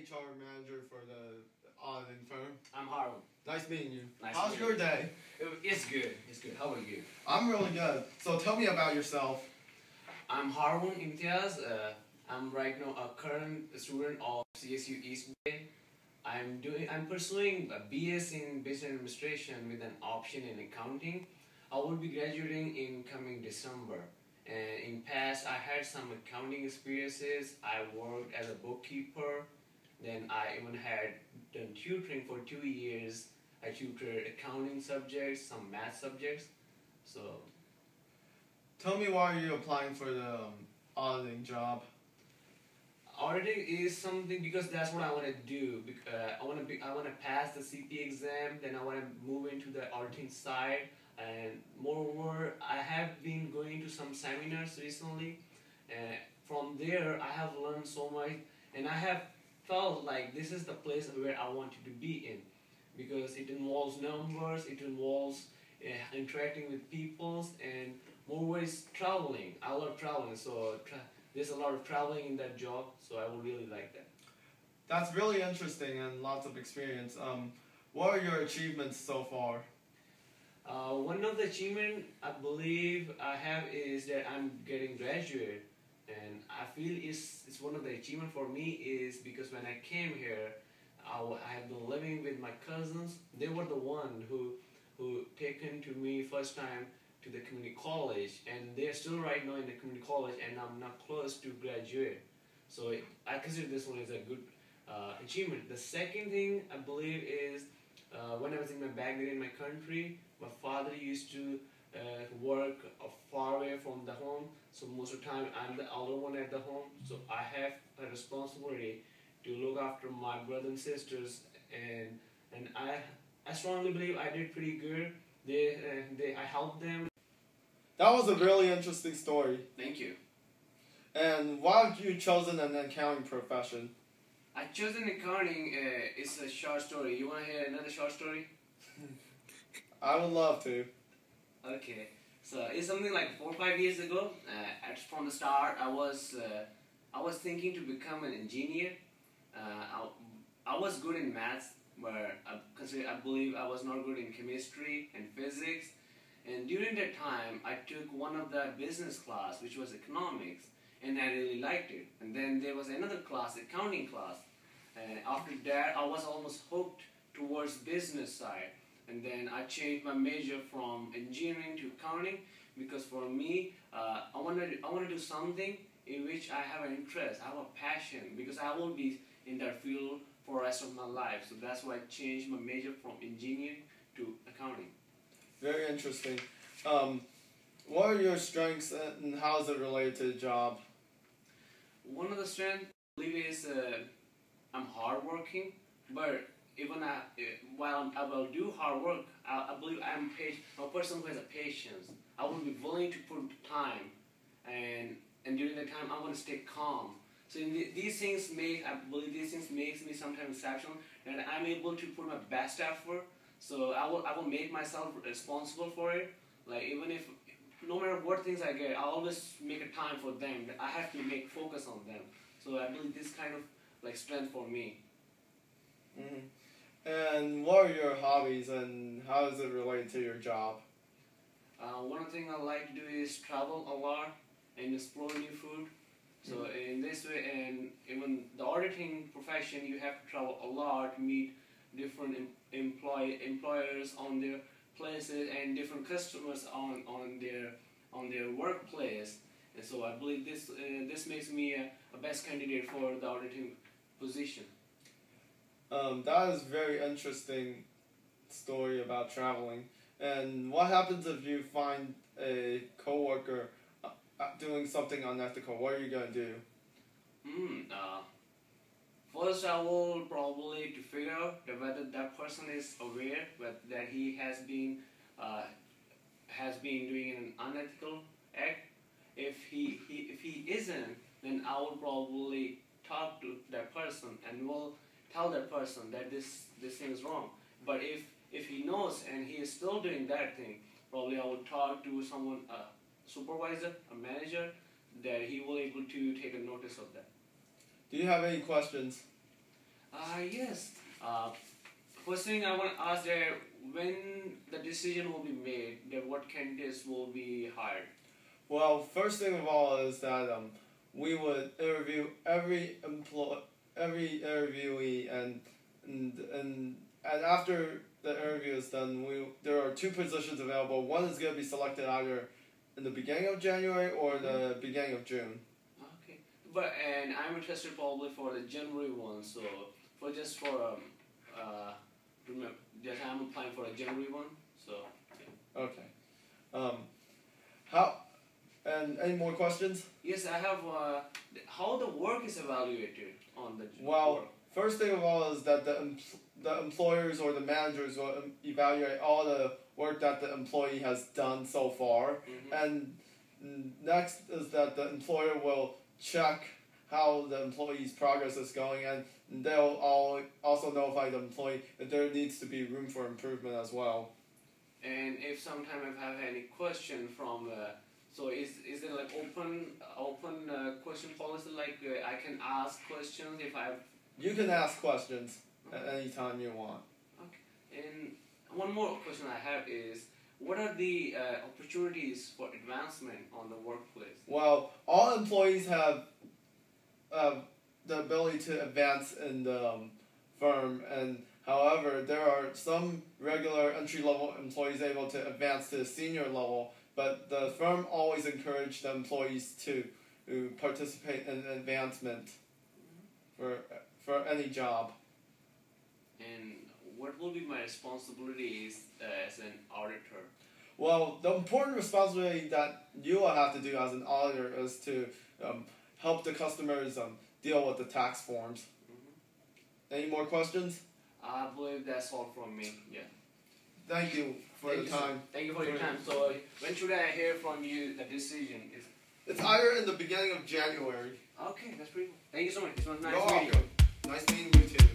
HR manager for the auditing firm. I'm Haroon. Nice meeting you. Nice How's to meet your you. day? It's good. It's good. How about you? I'm really good. So tell me about yourself. I'm Haroon Imtiaz. I'm right now a current student of CSU East Bay. I'm pursuing a BS in Business Administration with an option in accounting. I will be graduating in coming December. And in past, I had some accounting experiences. I worked as a bookkeeper. Then I even had done tutoring for 2 years. I tutored accounting subjects, some math subjects. So Tell me why you're applying for the auditing job. auditing is something because that's what I want to do. I want to pass the CP exam. Then I want to move into the auditing side. And moreover, I have been going to some seminars recently. From there, I have learned so much, and I have felt like this is the place where I wanted to be in, because it involves numbers, it involves interacting with people, and moreover, it's traveling. I love traveling, so there's a lot of traveling in that job, so I would really like that. That's really interesting and lots of experience. What are your achievements so far? One of the achievement I believe I have is that I'm getting graduate, and I feel it's one of the achievement for me is because when I came here, I have been living with my cousins. They were the one who taken to me first time to the community college, and they're still right now in the community college, and I'm not close to graduate. So I consider this one as a good achievement. The second thing I believe is when I was back there in my country, my father used to work far away from the home, so most of the time I'm the older one at the home, so I have a responsibility to look after my brothers and sisters, and I strongly believe I did pretty good. I helped them. That was a really interesting story. Thank you. And why have you chosen an accounting profession? I chosen accounting. It's a short story. You want to hear another short story? I would love to. Okay, so it's something like 4 or 5 years ago. From the start, I was thinking to become an engineer. I was good in maths, but I believe I was not good in chemistry and physics. And during that time, I took one of the business class, which was economics, and I really liked it. And then there was another class, accounting class. And after that, I was almost hooked towards business side. And then I changed my major from engineering to accounting, because for me, I want to do something in which I have an interest, I have a passion, because I will be in that field for the rest of my life. So that's why I changed my major from engineering to accounting. Very interesting. What are your strengths and how is it related to the job? One of the strengths I believe is I'm hardworking, but even while I will do hard work, I believe I'm a person who has a patience. I will be willing to put time, and during that time I want to stay calm. So these things I believe these things makes me sometimes exceptional, and I'm able to put my best effort. So I will make myself responsible for it. Like even if no matter what things I get, I always make a time for them. I have to make focus on them. So I believe this kind of like strength for me. Mm-hmm. And what are your hobbies and how is it related to your job? One thing I like to do is travel a lot and explore new food. So in this way, and even the auditing profession, you have to travel a lot, meet different employers on their places and different customers on their workplace. And so I believe this makes me a best candidate for the auditing position. That is very interesting story about traveling. And what happens if you find a coworker doing something unethical? What are you gonna do? First, I will probably to figure out whether that person is aware that he has been doing an unethical act. If he isn't, then I will probably talk to that person and will tell that person that this thing is wrong. But if he knows and he is still doing that thing, probably I will talk to someone, a supervisor, a manager, that he will able to take a notice of that. Do you have any questions? Yes. First thing I want to ask there, when the decision will be made that what candidates will be hired? Well, first thing of all is that we would interview every interviewee, and after the interview is done, there are two positions available. One is going to be selected either in the beginning of January or the beginning of June. Okay. And I'm interested probably for the January one. So remember, just I'm applying for a January one. So. Yeah. Okay. How? And any more questions? Yes, I have. How the work is evaluated on the Well, work? first thing of all is that the employers or the managers will evaluate all the work that the employee has done so far, and next is that the employer will check how the employee's progress is going, and they'll also notify the employee that there needs to be room for improvement as well. And if sometime I have any question from, so is it like open question policy? Like I can ask questions if I have. You can ask questions at any time you want. Okay. And one more question I have is, what are the opportunities for advancement on the workplace? Well, all employees have the ability to advance in the firm, and however, there are some regular entry-level employees able to advance to the senior level, but the firm always encourages the employees to participate in advancement for any job. And what will be my responsibilities as an auditor? Well, the important responsibility that you will have to do as an auditor is to help the customers deal with the tax forms. Any more questions? I believe that's all from me. Yeah. Thank you for the time. Thank you for your time. So when should I hear from you the decision? It's either in the beginning of January. Okay, that's pretty cool. Thank you so much. It was nice You're meeting you. welcome. Nice meeting you too.